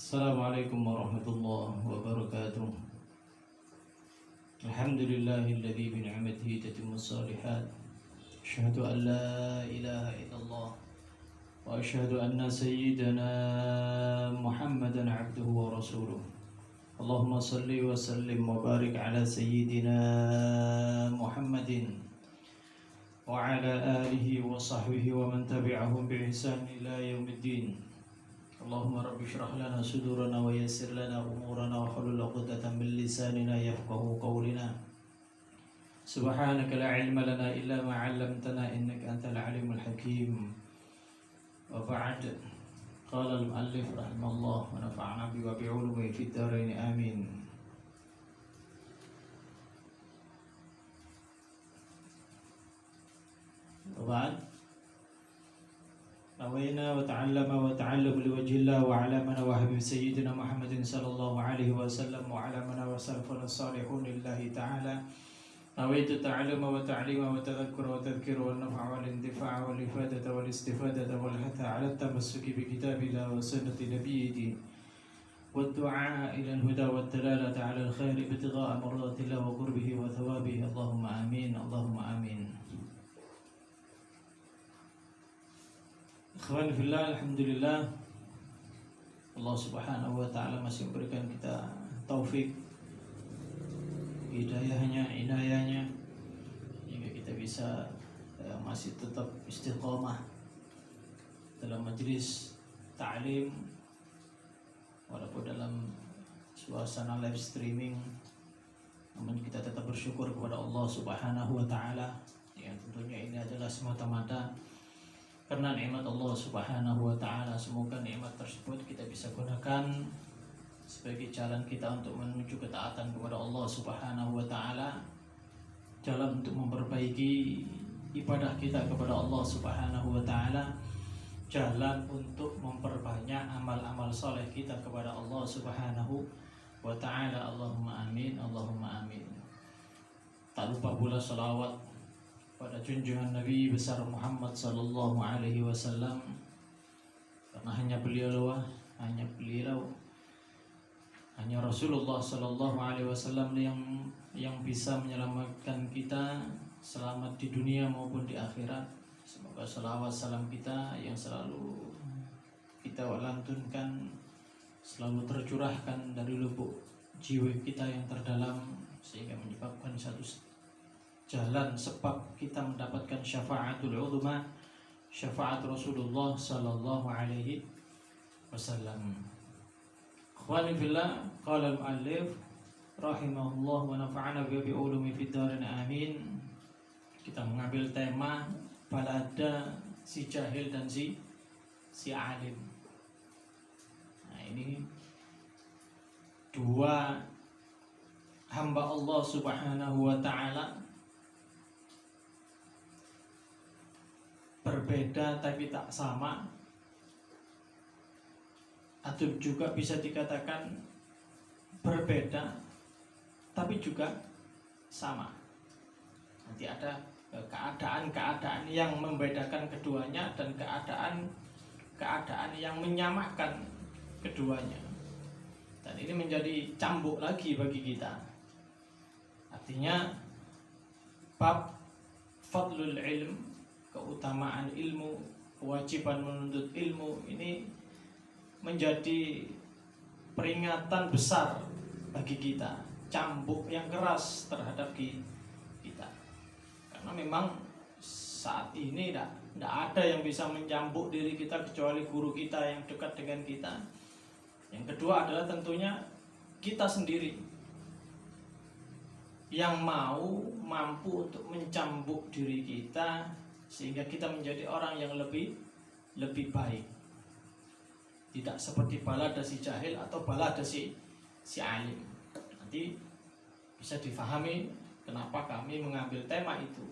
Assalamualaikum warahmatullahi wabarakatuh. Alhamdulillahilladzi bi ni'matihi tatimmus shalihat. Asyhadu an la ilaha illallah wa asyhadu anna sayyidana Muhammadan 'abduhu wa rasuluh. Allahumma shalli wa sallim wa barik ala sayyidina Muhammadin wa ala alihi wa sahbihi wa man tabi'ahum bi ihsan ila yaumiddin. Allahumma rabbi syrah lana sudurana wa yassir lana umurana wa hlul 'uqdatam min lisanina yafqahu qawlana. Subhanaka la ilma lana illa ma 'allamtana innaka antal alimul hakim. Wa ba'd. Qala al-muallif rahimallahu wa nafa'ana bi wa bi 'ulumihi fid dharain amin. Wa ba'd. Nawayna wa ta'allam liwajhi Allah wa ala man wahbi sayyidina Muhammadin sallallahu alaihi wasallam wa ala man wasalafana salihun lillahi ta'ala. Nawaitu ta'alluma wa ta'lima wa tadhakkura wa tadhkira wa naf'a wal intifa'a wal ifadata wal istifadata wal hatha ala tamassuki bi kitabillah wa sunnati nabiyyi wa du'a ila al-huda wa dalalata ala al-khair ibtigha'a mardatillah wa qurbihi wa thawabihi. Allahumma amin, Allahumma amin. Ikhwan fillah, alhamdulillah Allah subhanahu wa ta'ala masih memberikan kita taufik, hidayahnya, inayahnya, hingga kita bisa masih tetap istiqamah dalam majlis ta'lim walaupun dalam suasana live streaming. Namun kita tetap bersyukur kepada Allah subhanahu wa ta'ala, yang tentunya ini adalah semata-mata karena nikmat Allah subhanahu wa ta'ala. Semoga nikmat tersebut kita bisa gunakan sebagai jalan kita untuk menuju ketaatan kepada Allah subhanahu wa ta'ala, jalan untuk memperbaiki ibadah kita kepada Allah subhanahu wa ta'ala, jalan untuk memperbanyak amal-amal soleh kita kepada Allah subhanahu wa ta'ala. Allahumma amin, Allahumma amin. Tak lupa pula salawat pada junjungan Nabi besar Muhammad sallallahu alaihi wasallam, karena hanya beliau, hanya Rasulullah sallallahu alaihi wasallam yang bisa menyelamatkan kita selamat di dunia maupun di akhirat. Semoga salawat salam kita yang selalu kita lantunkan selalu tercurahkan dari lubuk jiwa kita yang terdalam, sehingga menyebabkan satu jalan sebab kita mendapatkan syafaatul uzma, syafaat Rasulullah sallallahu alaihi wasallam. Ikhwani fillah, qala al-muallif rahimahullah wa nafa'ana bi ulumi fid dharain amin. Kita mengambil tema balada si jahil dan si alim. Nah, ini dua hamba Allah subhanahu wa ta'ala, berbeda tapi tak sama, atau juga bisa dikatakan berbeda tapi juga sama. Nanti ada keadaan-keadaan yang membedakan keduanya dan keadaan yang menyamakan keduanya, dan ini menjadi cambuk lagi bagi kita. Artinya bab fadlul ilm, keutamaan ilmu, kewajiban menuntut ilmu, ini menjadi peringatan besar bagi kita, cambuk yang keras terhadap kita. Karena memang saat ini tidak ada yang bisa mencambuk diri kita kecuali guru kita yang dekat dengan kita. Yang kedua adalah tentunya kita sendiri yang mampu untuk mencambuk diri kita sehingga kita menjadi orang yang lebih baik. Tidak seperti balada si jahil atau balada si alim. Nanti bisa difahami kenapa kami mengambil tema itu.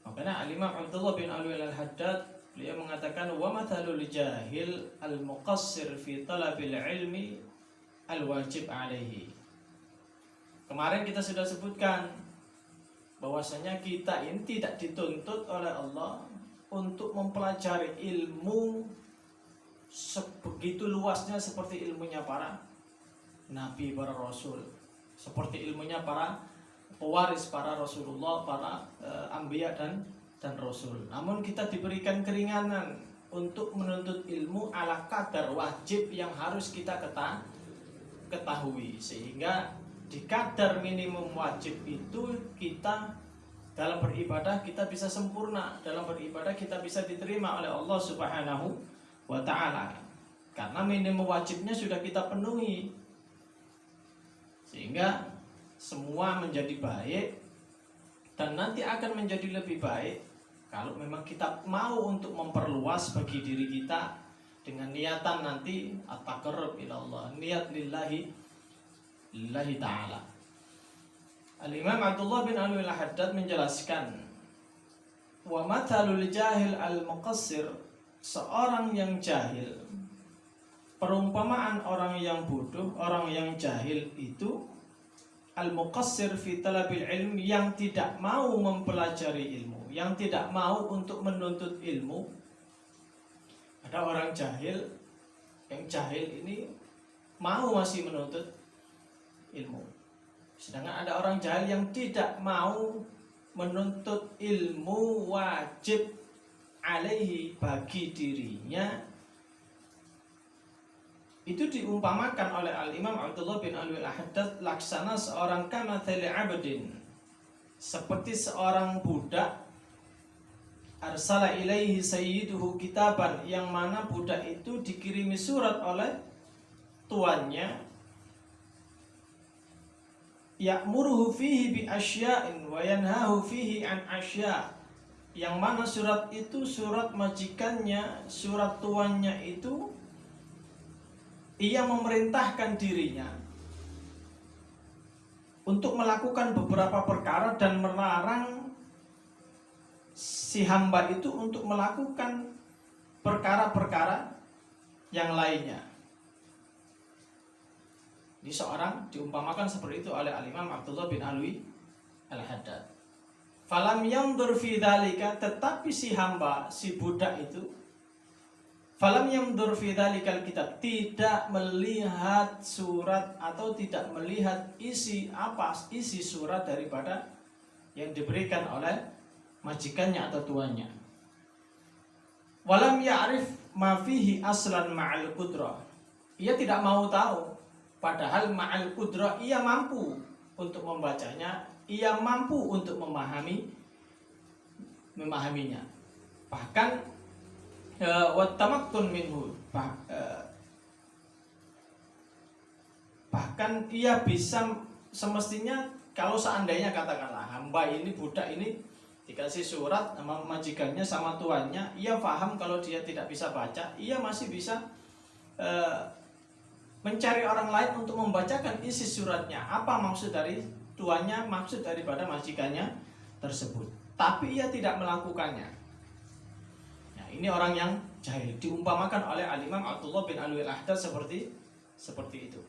Makanya Al-Imam Abdullah bin Alwi al-Haddad, beliau mengatakan wa mathalul jahil al-muqassir fi talabil ilmi al-wajib alaihi. Kemarin kita sudah sebutkan bahwasanya kita ini tidak dituntut oleh Allah untuk mempelajari ilmu sebegitu luasnya seperti ilmunya para nabi, para rasul, seperti ilmunya para pewaris para Rasulullah, para anbiya dan rasul. Namun kita diberikan keringanan untuk menuntut ilmu ala kadar wajib yang harus kita ketahui, sehingga di kadar minimum wajib itu kita dalam beribadah kita bisa sempurna, dalam beribadah kita bisa diterima oleh Allah Subhanahu wa ta'ala, karena minimum wajibnya sudah kita penuhi, sehingga semua menjadi baik dan nanti akan menjadi lebih baik kalau memang kita mau untuk memperluas bagi diri kita dengan niatan nanti at-taqarrub ila Allah, niat lillahi ta'ala. Al-Imam Abdullah bin Alwi al-Haddad menjelaskan, wa mathalul jahil al-muqassir, seorang yang jahil, perumpamaan orang yang bodoh, orang yang jahil itu al-muqassir fi talabil ilm, yang tidak mau mempelajari ilmu, yang tidak mau untuk menuntut ilmu. Ada orang jahil, yang jahil ini mau masih menuntut ilmu, sedangkan ada orang jahil yang tidak mau menuntut ilmu wajib alaihi bagi dirinya. Itu diumpamakan oleh Al-Imam Abdullah bin Alwi al-Haddad laksana seorang kamathali abdin, seperti seorang budak arsala ilaihi sayyiduhu kitaban, yang mana budak itu dikirimi surat oleh tuannya, ya'muruhu fihi bi asya'in wa yanhahu fihi an asya', yang mana surat itu surat majikannya, surat tuannya itu ia memerintahkan dirinya untuk melakukan beberapa perkara dan melarang si hamba itu untuk melakukan perkara-perkara yang lainnya. Ini seorang diumpamakan seperti itu oleh Al-Imam Abdullah bin Alwi al-Haddad. Falam yandur fi dzalika, tetapi si hamba, si budak itu, falam yandur fi dzalikal kitab, tidak melihat surat atau tidak melihat isi surat daripada yang diberikan oleh majikannya atau tuannya. Walam ya'rif ma fihi aslan ma'al qudrah, ia tidak mau tahu, padahal ma'al qudrah ia mampu untuk membacanya, ia mampu untuk memahaminya. Bahkan wattamakkun minhu, bahkan ia bisa, semestinya kalau seandainya katakanlah hamba ini, budak ini dikasih surat sama majikannya, sama tuannya, ia paham kalau dia tidak bisa baca, ia masih bisa mencari orang lain untuk membacakan isi suratnya, apa maksud dari tuannya, maksud daripada majikannya tersebut, tapi ia tidak melakukannya. Nah, ini orang yang jahil, diumpamakan oleh Al-Imam Abdullah bin Alwi al-Haddad seperti itu,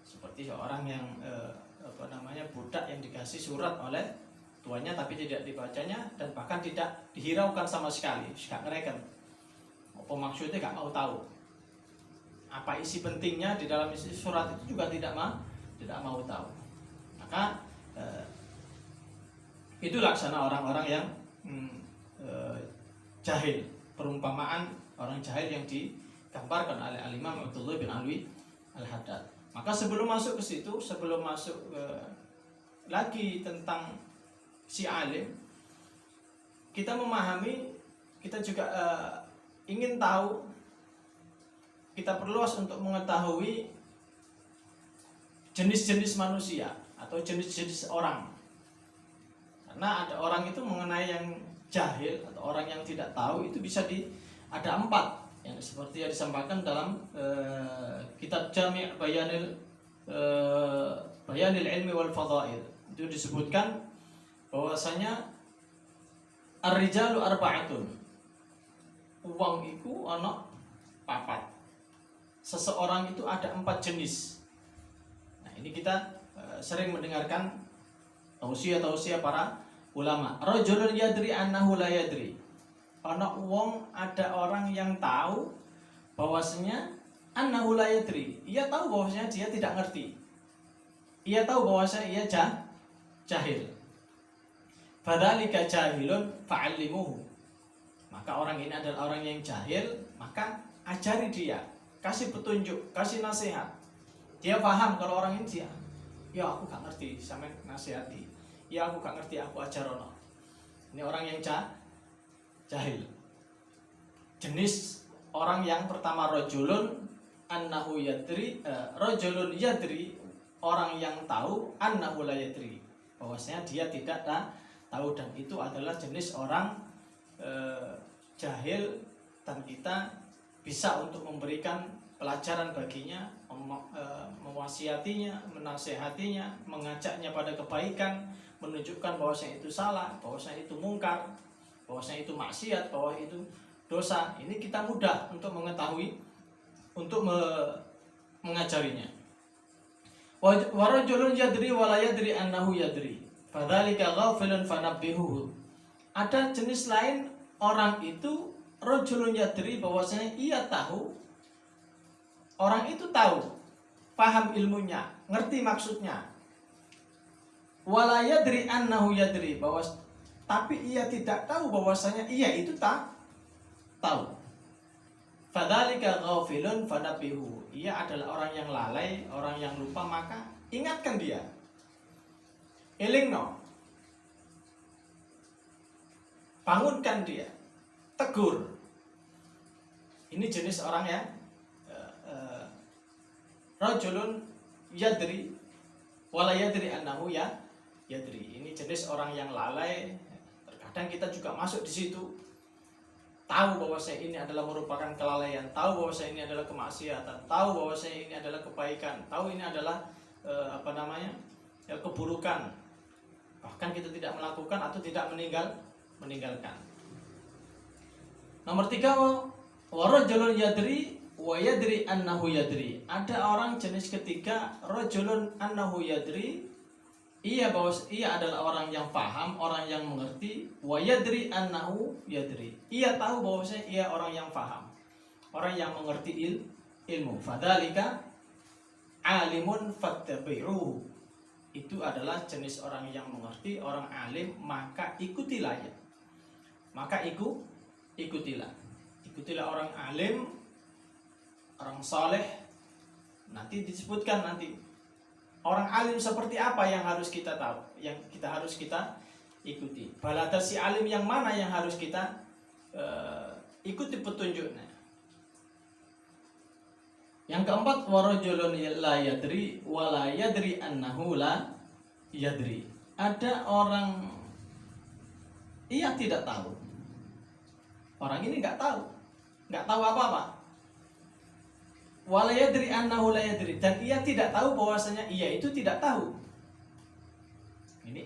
seperti seorang yang budak yang dikasih surat oleh tuannya tapi tidak dibacanya dan bahkan tidak dihiraukan sama sekali, gak ngereken apa maksudnya, gak mau tahu apa isi pentingnya di dalam isi surat itu, juga tidak mau tahu. Maka itu laksana orang-orang yang jahil, perumpamaan orang jahil yang digambarkan oleh Al-Imam Abdullah bin Alwi al-Haddad. Maka sebelum masuk ke situ, sebelum masuk lagi tentang si alim, kita memahami, kita juga ingin tahu, kita perluas untuk mengetahui jenis-jenis manusia atau jenis-jenis orang. Karena ada orang itu mengenai yang jahil atau orang yang tidak tahu itu bisa ada 4 yang seperti yang disampaikan dalam kitab Jami' Bayanil Ilmi wal Fadail. Itu disebutkan bahwasanya ar-rijalu arba'atun, uang itu ana 4. Seseorang itu ada 4 jenis. Nah, ini kita sering mendengarkan tausiah para ulama. Rajulun yadri annahu la yadri. Ada orang yang tahu bahwasanya annahu la yadri, ia tahu bahwasanya dia tidak ngerti, ia tahu bahwasanya ia jahil. Fadzalika jahilun fa'allimuhu, maka orang ini adalah orang yang jahil, maka ajari dia, kasih petunjuk, kasih nasihat. Dia paham kalau orang ini dia, ya aku gak ngerti, sampai nasihati. Ya aku gak ngerti, aku ajarono. Ini orang yang jahil. Jenis orang yang pertama rajulun annahu yadri, rajulun yadri, orang yang tahu, annahu la yadri, bahwasanya dia tidak tahu, dan itu adalah jenis orang jahil, dan kita bisa untuk memberikan pelajaran baginya, mewasiatinya, menasehatinya, mengajaknya pada kebaikan, menunjukkan bahwasanya itu salah, bahwasanya itu mungkar, bahwasanya itu maksiat, bahwa itu dosa. Ini kita mudah untuk mengetahui, untuk mengajarinya. Wa rajulun yadri wa la yadri annahu yadri, fadzalika ghafilun fanabbihuhu. Ada jenis lain orang itu rajulun yadri, bahwasanya ia tahu, orang itu tahu, paham ilmunya, ngerti maksudnya. Wala yadri annahu yadri, tapi ia tidak tahu bahwasanya ia itu tahu. Fadzalika ghafilun fanabihu, ia adalah orang yang lalai, orang yang lupa, maka ingatkan dia. Elingno, bangunkan dia, tegur. Ini jenis orang yang rajulun yadri wala yadri annahu yadri. Ini jenis orang yang lalai. Terkadang kita juga masuk di situ. Tahu bahwa saya ini adalah merupakan kelalaian, tahu bahwa saya ini adalah kemaksiatan, tahu bahwa saya ini adalah kebaikan, tahu ini adalah keburukan. Bahkan kita tidak melakukan atau tidak meninggalkan. Nomor 3, warajulun yadri wa yadri annahu yadri. Ada orang jenis ketiga, rajulun annahu yadri, ia adalah orang yang paham, orang yang mengerti, wa yadri annahu yadri, ia tahu bahwasanya ia orang yang paham, orang yang mengerti ilmu. Fadzalika alimun fattabi'uhu, itu adalah jenis orang yang mengerti, orang alim, maka ikutilah ya. Maka ikutilah orang alim, orang saleh. Nanti disebutkan nanti orang alim seperti apa yang harus kita tahu, yang harus kita ikuti. Balada si alim yang mana yang harus kita ikuti petunjuknya. Yang keempat, warajulun la yadri wa la yadri annahu la yadri. Ada orang ia tidak tahu. Orang ini nggak tahu apa-apa. Wa la yadri annahu la yadri, dan ia tidak tahu bahwasanya ia itu tidak tahu. Ini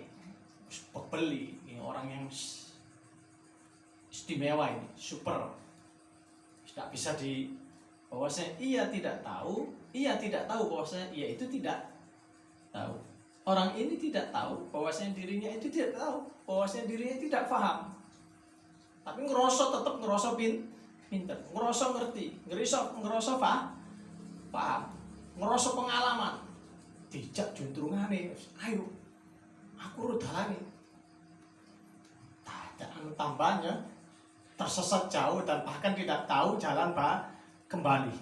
pebeli, ini orang yang istimewa, ini super. Tidak bisa bahwasanya ia tidak tahu bahwasanya ia itu tidak tahu. Orang ini tidak tahu bahwasanya dirinya itu tidak tahu, bahwasanya dirinya tidak paham. Tapi tetap ngerasa pinter, ngerasa ngerti, ngerasa paham, ngerasa pengalaman. Dijak juntrungane, ayo aku rudalane. Tak ada tambahnya, tersesat jauh dan bahkan tidak tahu jalan kembali.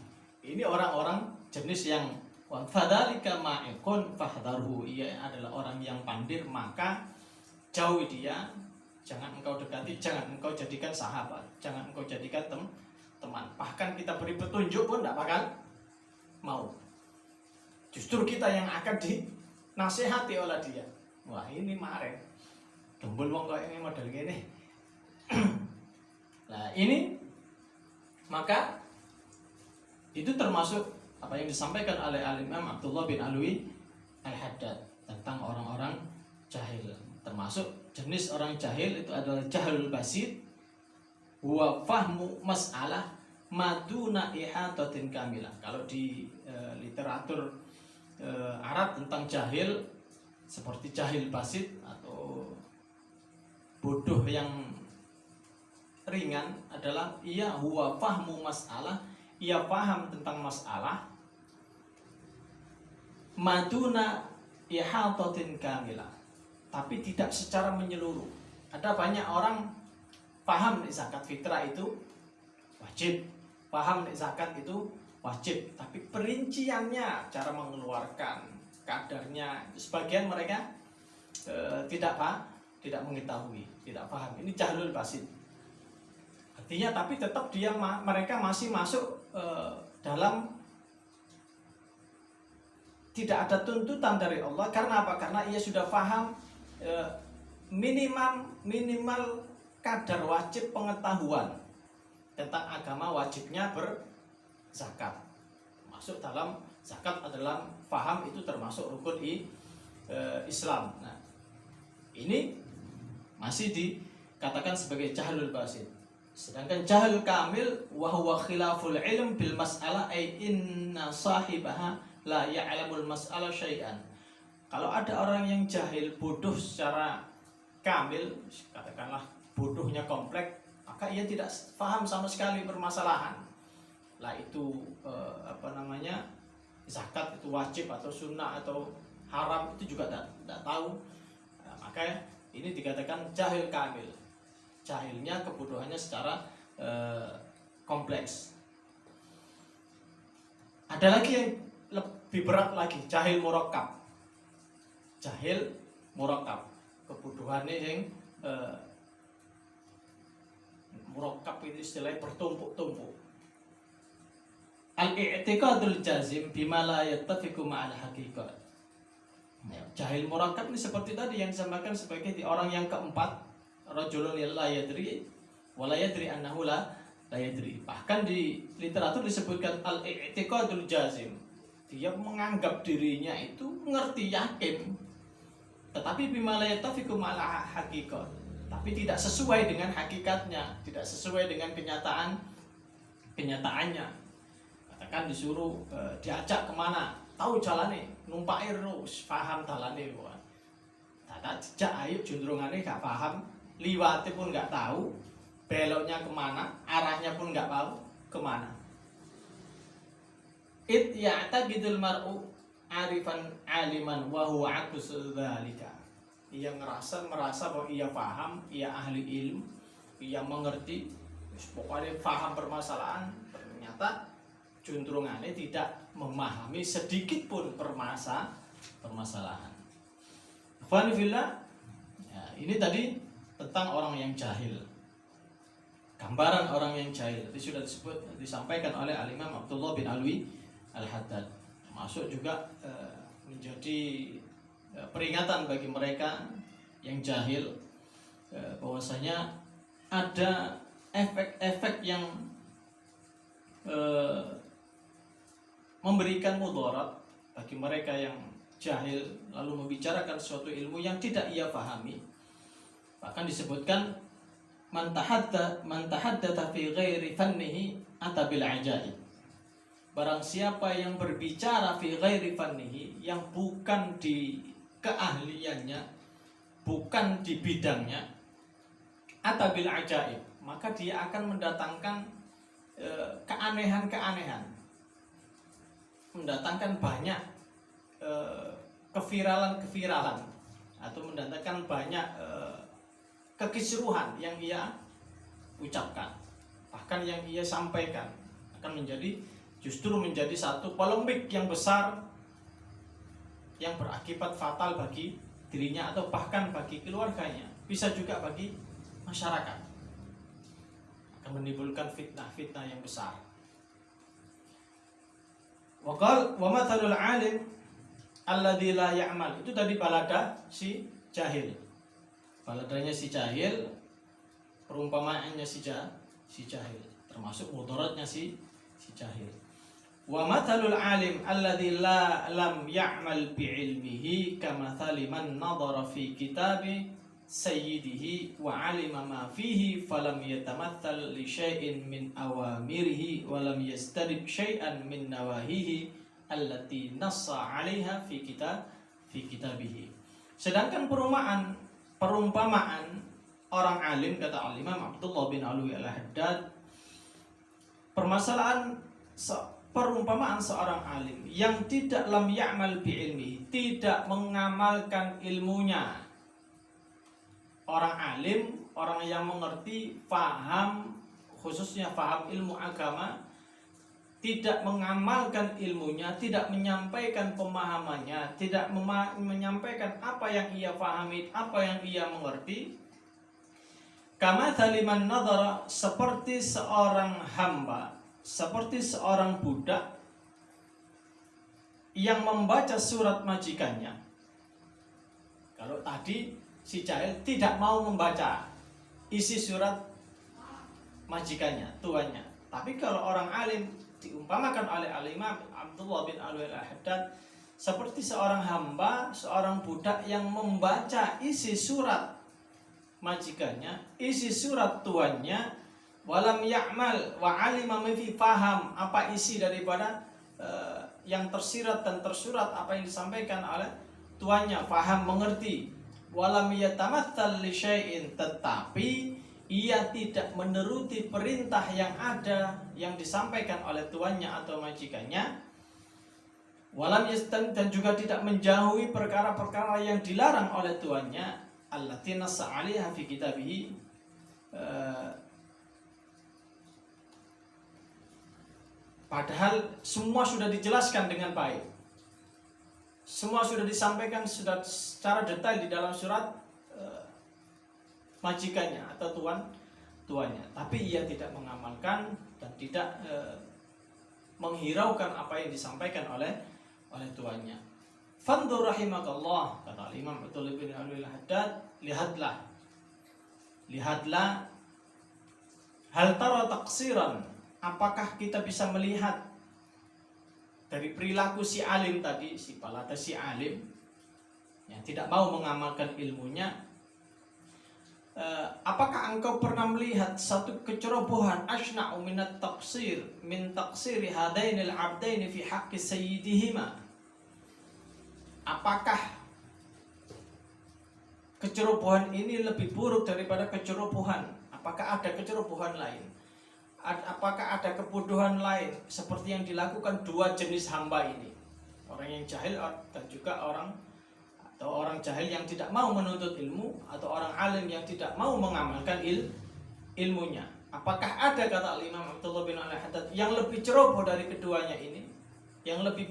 Ini orang-orang jenis yang fadzalika ma'ikun fahdharhu, ia adalah orang yang pandir, maka jauhi dia. Jangan engkau dekati, jangan engkau jadikan sahabat, jangan engkau jadikan teman. Bahkan kita beri petunjuk pun tidak bakal mau. Justru kita yang akan dinasehati oleh dia. Wah, ini mare gembul wong kok ini model gini. Nah, ini maka itu termasuk apa yang disampaikan oleh Al-Imam Abdullah bin Alwi Al-Haddad tentang orang-orang jahil. Termasuk jenis orang jahil itu adalah jahlul basit wa fahmu mas'alah maduna ihatatin kamilah. Kalau di literatur Arab tentang jahil, seperti jahil basit atau bodoh yang ringan adalah ia huwa fahmu mas'alah, ia paham tentang masalah maduna ihatatin kamilah, tapi tidak secara menyeluruh. Ada banyak orang paham nih zakat fitrah itu wajib, paham nih zakat itu wajib, tapi perinciannya, cara mengeluarkan, kadarnya, sebagian mereka tidak mengetahui, tidak paham. Ini jahlul basit. Artinya tapi tetap mereka masih masuk dalam tidak ada tuntutan dari Allah. Karena apa? Karena ia sudah paham minimal kadar wajib pengetahuan tentang agama, wajibnya berzakat. Masuk dalam zakat adalah paham, itu termasuk rukun Islam. Nah, ini masih dikatakan sebagai jahlul basit. Sedangkan jahil kamil wa huwa khilaful ilm bil mas'alah ay inna sahibaha la ya'lamul mas'alah syai'an. Kalau ada orang yang jahil, bodoh secara kamil, katakanlah bodohnya kompleks, maka ia tidak paham sama sekali permasalahan. Lah itu zakat itu wajib atau sunnah atau haram, itu juga tidak tahu. Nah, maka ini dikatakan jahil kamil. Jahilnya, kebodohannya secara kompleks. Ada lagi yang lebih berat lagi, jahil murakkab. Jahil murakkab, kebodohannya yang murakkab itu istilahnya bertumpuk-tumpuk. Al-i'tiqadul jazim bima la yattafiqu ma'al haqiqat. Jahil murakkab ini seperti tadi yang disampaikan sebagai orang yang keempat, rajulun la yadri wa la yadri annahu la yadri. Bahkan di literatur disebutkan al-i'tiqadul jazim. Dia menganggap dirinya itu mengerti, yakin, tetapi bima la yattafiqu ma'al haqiqat, tapi tidak sesuai dengan hakikatnya, tidak sesuai dengan kenyataannya. Katakan disuruh diajak kemana, tahu jalannya, numpak terus, paham jalannya, tak jejak ayo jundrungannya gak paham, liwatnya pun gak tahu, beloknya kemana, arahnya pun gak tahu kemana. Ya'taqidul mar'u arifan aliman wa huwa aqsu dzalika. Ia merasa bahwa ia paham, ia ahli ilmu, ia mengerti, pokoknya paham permasalahan, ternyata juntrungannya tidak memahami sedikit pun permasalahan. Ikhwan fillah, ya, ini tadi tentang orang yang jahil. Gambaran orang yang jahil itu sudah disampaikan oleh Al-Imam Abdullah bin Alwi Al-Haddad. Masuk juga menjadi peringatan bagi mereka yang jahil, bahwasanya ada efek-efek yang memberikan mudarat bagi mereka yang jahil lalu membicarakan suatu ilmu yang tidak ia pahami. Bahkan disebutkan man tahaddatha fi ghairi fannihi ata bil ajaib. Barang siapa yang berbicara fi ghairi fannihi, yang bukan di keahliannya, bukan di bidangnya, ata bil ajaib, maka dia akan mendatangkan keanehan-keanehan, mendatangkan banyak keviralan atau mendatangkan banyak kekisruhan yang ia ucapkan, bahkan yang ia sampaikan akan justru menjadi satu polemik yang besar yang berakibat fatal bagi dirinya atau bahkan bagi keluarganya, bisa juga bagi masyarakat, akan menimbulkan fitnah-fitnah yang besar. Wa mathalul alim alladzi la ya'mal, itu tadi balada si jahil. Baladanya si jahil, perumpamaannya si jahil, termasuk mudaratnya si jahil. Wa mathalul alim alladzi lam ya'mal bi'ilmihi kamathali man nadhara fi kitabi sayyidihi wa 'alima ma fihi falam yatamathal li syai'in min awamirihi wa lam yastadib syai'an min nawahihi allati nassa 'alaiha fi kitabihi. Sedangkan perumpamaan orang alim, kata Al-Imam Abdullah bin Alwi Al-Haddad, permasalahan perumpamaan seorang alim yang tidak lam ya'mal bi ilmi, tidak mengamalkan ilmunya. Orang alim, orang yang mengerti, faham, khususnya faham ilmu agama, tidak mengamalkan ilmunya, tidak menyampaikan pemahamannya, tidak menyampaikan apa yang ia fahami, apa yang ia mengerti. Kama thaliman nadhara, seperti seorang hamba, seperti seorang budak yang membaca surat majikannya. Kalau tadi si jahil tidak mau membaca isi surat majikannya, tuannya. Tapi kalau orang alim, diumpamakan oleh Al-Imam Abdullah bin Alwi Al-Haddad seperti seorang hamba, seorang budak yang membaca isi surat majikannya, isi surat tuannya, walam ya'mal wa alima fi, faham apa isi daripada yang tersirat dan tersurat, apa yang disampaikan oleh tuannya, faham, mengerti. Walam yatamatthal li syai'in, tetapi ia tidak menuruti perintah yang ada yang disampaikan oleh tuannya atau majikannya. Walam yastan, dan juga tidak menjauhi perkara-perkara yang dilarang oleh tuannya. Allati nassa 'alaiha fi kitabihi, padahal semua sudah dijelaskan dengan baik, semua sudah disampaikan sudah secara detail di dalam surat majikannya atau tuannya, tapi ia tidak mengamalkan dan tidak menghiraukan apa yang disampaikan oleh tuannya. Fandur rahimakallah, kata Imam Abdullah bin Alwi Al-Haddad, lihatlah hal tara taqsiran, apakah kita bisa melihat dari perilaku si alim tadi, si alim yang tidak mau mengamalkan ilmunya. Apakah engkau pernah melihat satu kecerobohan asna'u minat taqsir min taqsiri hadainil abdaini fi haqqi sayyidihima? Apakah kecerobohan ini lebih buruk daripada kecerobohan? Apakah ada kecerobohan lain? Apakah ada kebodohan lain seperti yang dilakukan dua jenis hamba ini? Orang yang jahil dan juga orang jahil yang tidak mau menuntut ilmu, atau orang alim yang tidak mau mengamalkan ilmunya. Apakah ada, kata Imam Abdullah bin Al-Haddad, yang lebih ceroboh dari keduanya ini, yang lebih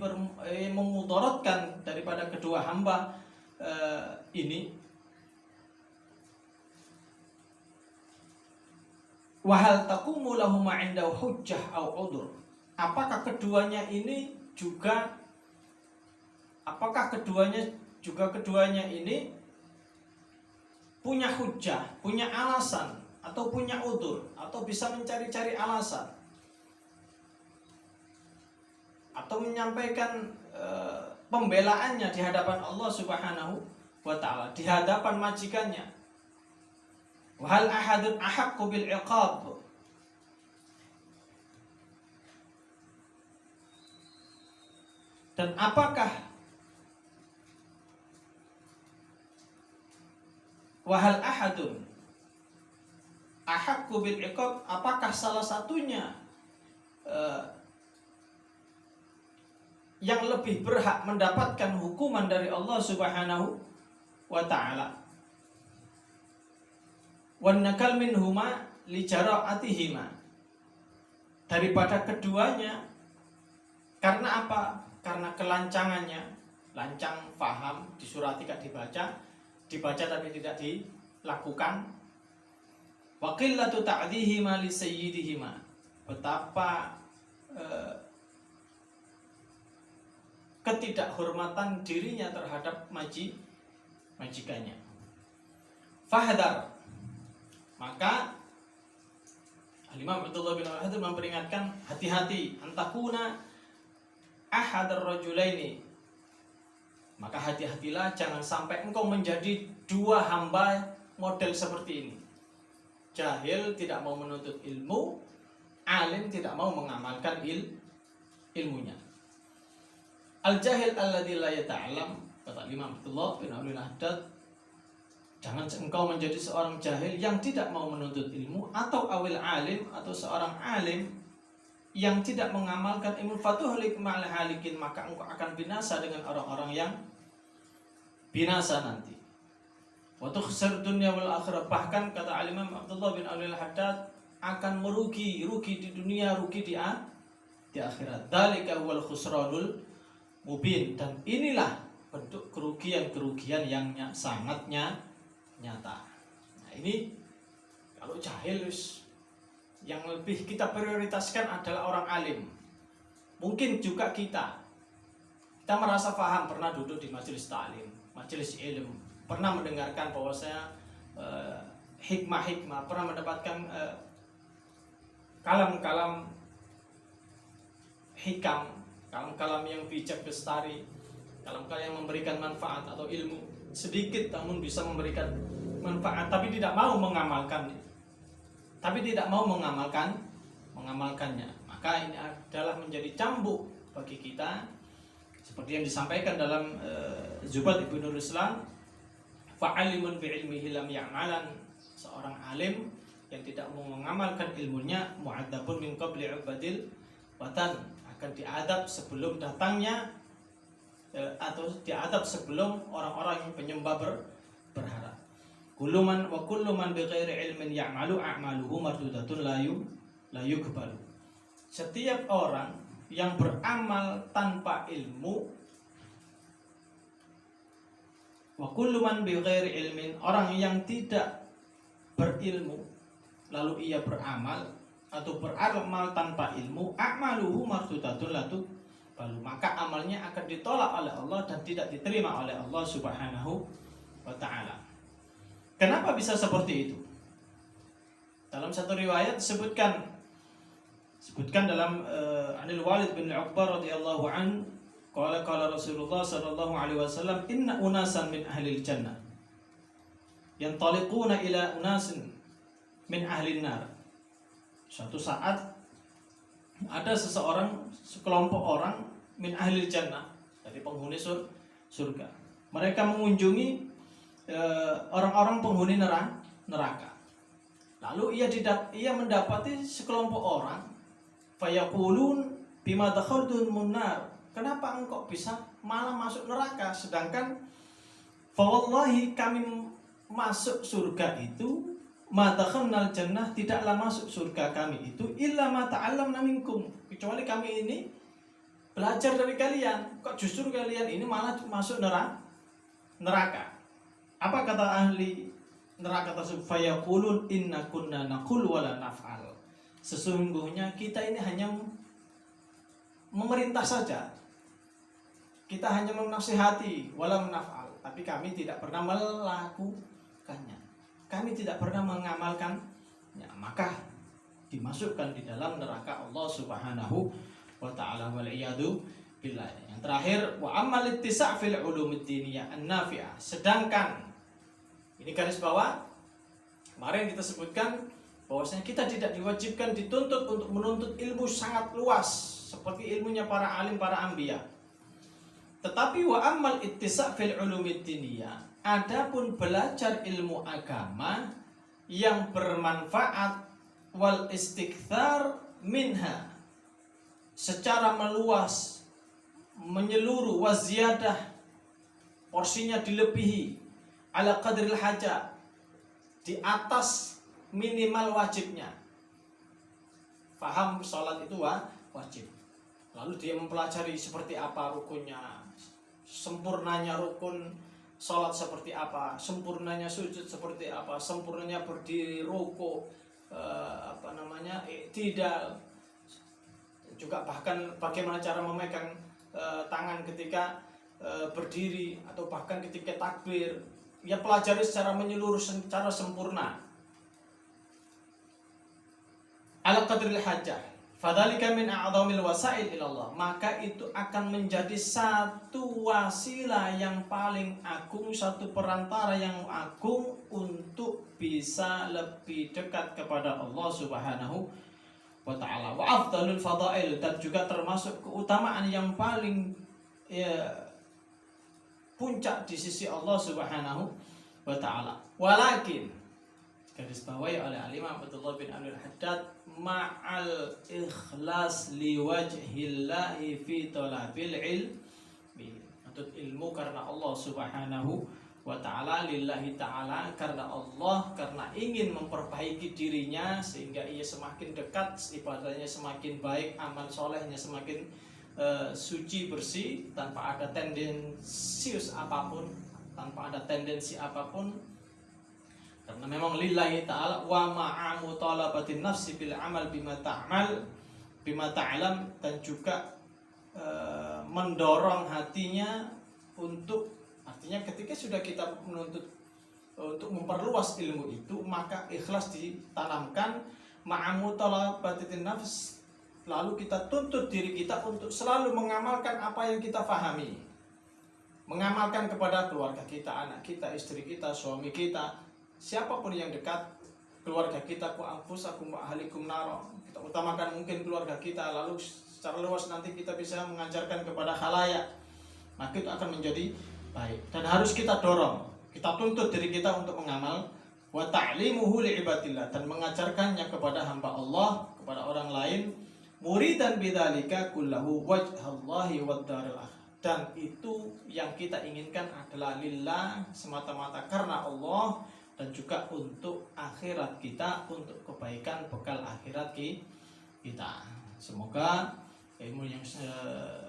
memudaratkan daripada kedua hamba ini? Wahal taqumu lahum 'inda hujjah au udur. Apakah keduanya ini punya hujjah, punya alasan, atau punya udur, atau bisa mencari-cari alasan, atau menyampaikan pembelaannya di hadapan Allah Subhanahu wa ta'ala, di hadapan majikannya. Wahal ahadun ahaqqu bil iqab, dan apakah wahal ahadun ahaqqu bil iqab, apakah salah satunya yang lebih berhak mendapatkan hukuman dari Allah Subhanahu wa ta'ala, wan nakal minhuma li jara'atihima, daripada keduanya. Karena apa? Karena kelancangannya, lancang faham, disurati tidak dibaca tapi tidak dilakukan. Wa qillatu ta'dhihima li sayyidihima, betapa ketidakhormatan dirinya terhadap majikannya. Fahdar, maka Al-Imam Abdullah bin Al-Haddad memperingatkan, hati-hati, antakuna ahadar rajulaini, maka hati-hatilah jangan sampai engkau menjadi dua hamba model seperti ini. Jahil tidak mau menuntut ilmu, alim tidak mau mengamalkan ilmunya. Al-jahil alladzi la yata'allam, kata Imam Abdullah bin Al-Haddad, jangan engkau menjadi seorang jahil yang tidak mau menuntut ilmu, atau awil alim, atau seorang alim yang tidak mengamalkan ilmu, fatuhlik ma'al halikin, maka engkau akan binasa dengan orang-orang yang binasa nanti. Wa tukhsir dunya wal akhirah, bahkan kata Al-Imam Abdullah bin Alwi al-Haddad, akan rugi di dunia, rugi di akhirat. Dzalika huwal khusranul mubin, dan inilah bentuk kerugian yang sangat nyata. Nah, ini kalau jahil, yang lebih kita prioritaskan adalah orang alim. Mungkin juga kita merasa paham, pernah duduk di majelis ta'lim, majelis ilmu, pernah mendengarkan bahwasanya hikmah-hikmah, pernah mendapatkan kalam-kalam hikam, kalam-kalam yang bijak bestari, kalam-kalam yang memberikan manfaat atau ilmu sedikit namun bisa memberikan manfaat, tapi tidak mau mengamalkannya, mengamalkannya. Maka ini adalah menjadi cambuk bagi kita, seperti yang disampaikan dalam Zubat Ibnu Ruslan, fa'alimun bi'ilmihi lam ya'malan, seorang alim yang tidak mau mengamalkan ilmunya, mu'adzabun min qabli ubadil watan, akan diadab sebelum datangnya atau diadab sebelum orang-orang yang penyembah berharap. Kullu man bighairi ilmin ya'malu a'maluhu mardudatun la yuqbalu. Setiap orang yang beramal tanpa ilmu, wa kullu man bighairi ilmin, orang yang tidak berilmu lalu ia beramal atau beramal tanpa ilmu, a'maluhu mardudatun la yuqbalu, maka amalnya akan ditolak oleh Allah dan tidak diterima oleh Allah Subhanahu wa taala. Kenapa bisa seperti itu? Dalam satu riwayat disebutkan dalam Anil Walid bin Uqbah radhiyallahu an, qala Rasulullah sallallahu alaihi wasallam, inna unasan min ahli jannah yantaliquna ila unasin min ahli nar. Suatu saat ada sekelompok orang min ahli jannah, dari penghuni surga. Mereka mengunjungi orang-orang penghuni neraka. Lalu ia mendapati sekelompok orang, fayaqulun bima dakhaltum munnar, kenapa engkau bisa malah masuk neraka, sedangkan fa wallahi kami masuk surga itu, ma dakhalnal jannah, tidaklah masuk surga kami itu illa ma ta'allamna minkum, kecuali kami ini belajar dari kalian, kok justru kalian ini malah masuk neraka. Apa kata ahli neraka tersebut? Fayaqulun inna kunna naqul wa la naf'al, sesungguhnya kita ini hanya memerintah saja, kita hanya menasihati, wala naf'al, tapi kami tidak pernah melakukannya, kami tidak pernah mengamalkannya. Maka dimasukkan di dalam neraka Allah Subhanahu wa ta'ala, wal iyadu billah. Yang terakhir, wa amal ittisa' fil ulumid diniyah an-nafi'ah, sedangkan ini garis bawah, kemarin kita sebutkan bahwasanya kita tidak diwajibkan dituntut untuk menuntut ilmu sangat luas seperti ilmunya para alim, para anbiya. Tetapi wa amal ittisa' fil ulumid diniyah, adapun belajar ilmu agama yang bermanfaat, wal istikthar minha, secara meluas, menyeluruh, waziyadah, porsinya dilebihi, ala qadril hajah, di atas minimal wajibnya. Faham sholat itu wajib, lalu dia mempelajari seperti apa rukunnya, sempurnanya rukun sholat seperti apa, sempurnanya sujud seperti apa, sempurnanya berdiri, ruku, iktidal, juga bahkan bagaimana cara memegang tangan ketika berdiri, atau bahkan ketika takbir. Ia pelajari secara menyeluruh, secara sempurna. Ala qadril hajah, fadzalika min a'dhamil wasail ila Allah, maka itu akan menjadi satu wasilah yang paling agung, satu perantara yang agung untuk bisa lebih dekat kepada Allah Subhanahu wa ta'ala. Wa afdalul fadail, dan juga termasuk keutamaan yang paling puncak di sisi Allah Subhanahu wa ta'ala. Walakin, garis bawahi oleh Al-Imam Abdullah bin Abdul Haddad, ma'al ikhlas liwajhillahi fi talabil ilmi, untuk ilmu karena Allah Subhanahu wa ta'ala, lillahi ta'ala, karena Allah, karena ingin memperbaiki dirinya sehingga ia semakin dekat, ibadahnya semakin baik, amal solehnya semakin suci bersih, tanpa ada tendensius apapun, tanpa ada tendensi apapun, karena memang lillahi ta'ala, wa ma'amu talabatin nafsi bil amal bima ta'mal bima ta'lam, dan juga mendorong hatinya untuk, artinya ketika sudah kita menuntut untuk memperluas ilmu itu, maka ikhlas ditanamkan, ma'amu talabatin nafs, lalu kita tuntut diri kita untuk selalu mengamalkan apa yang kita fahami, mengamalkan kepada keluarga kita, anak kita, istri kita, suami kita, siapapun yang dekat, keluarga kita, ku anfusakum wa ahlikum naro, kita utamakan mungkin keluarga kita, lalu secara luas nanti kita bisa mengajarkan kepada khalayak, maka itu akan menjadi baik. Dan harus kita dorong, kita tuntut diri kita untuk mengamal, wa ta'limuhu li'ibadillah, dan mengajarkannya kepada hamba Allah, kepada orang lain, muridan bidzalika kullahu wajhallahi wad daril akhir, dan itu yang kita inginkan adalah lillah, semata-mata karena Allah, dan juga untuk akhirat kita, untuk kebaikan bekal akhirat kita. Semoga ilmu yang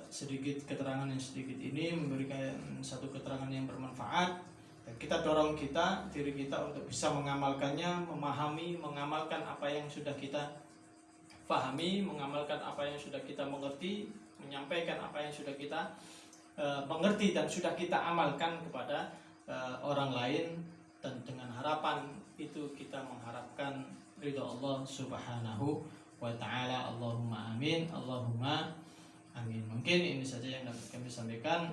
sedikit, keterangan yang sedikit ini memberikan satu keterangan yang bermanfaat, dan kita dorong diri kita untuk bisa mengamalkannya, memahami, mengamalkan apa yang sudah kita pahami, mengamalkan apa yang sudah kita mengerti, menyampaikan apa yang sudah kita mengerti dan sudah kita amalkan kepada orang lain, dan dengan harapan itu kita mengharapkan ridha Allah Subhanahu wa ta'ala. Allahumma amin, Allahumma amin. Mungkin ini saja yang dapat kami sampaikan.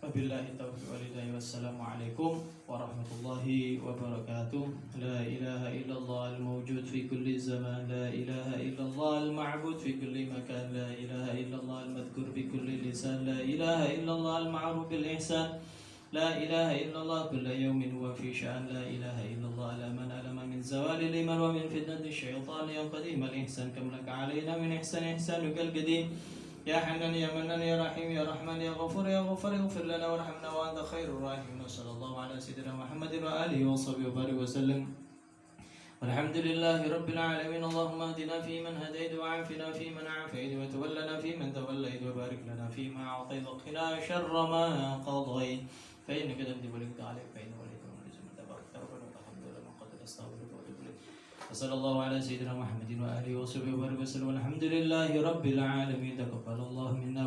Wabillahi taufiq wal hidayah. Wassalamualaikum warahmatullahi wabarakatuh. La ilaha illallah al-mawjud fi kulli zaman, la ilaha illallah al-ma'bud fi kulli makan, la ilaha illallah al-madhkur fi kulli lisan, la ilaha illallah al-ma'ruf bil ihsan, la ilaha illallah kulla yawmin wa fi sya'an, la ilaha illallah ala man alama min zawali liman wa min fitnati syaitan yang qadim al-ihsan kamlaka alaina min ihsan ihsanukal qadim. Ya Hanan ya Manan ya Rahim ya Rahman ya Ghafur ya Ghafar, ighfir lana warhamna wa anta khairur rahimin. Sallallahu ala sayyidina Muhammadin wa alihi wa sahbihi wa barik wa sallam. Walhamdulillahi rabbil alamin. Allahumma hdina fi man hadait wa afina fi man afait wa tawallana fi man tawallait wa barik lana fi ma a'tait wa qina sharra ma qadait. Fa innaka taqdi wa la yuqda alayk, fa innahu la yudhillu man tabarakta rabbana wa alhamdulillah ma qad astaghfiruka wa atubu ilayk. وصلى الله على سيدنا محمد وآله وصحبه وبارك وسلم. والحمد لله رب العالمين. تقبل الله منا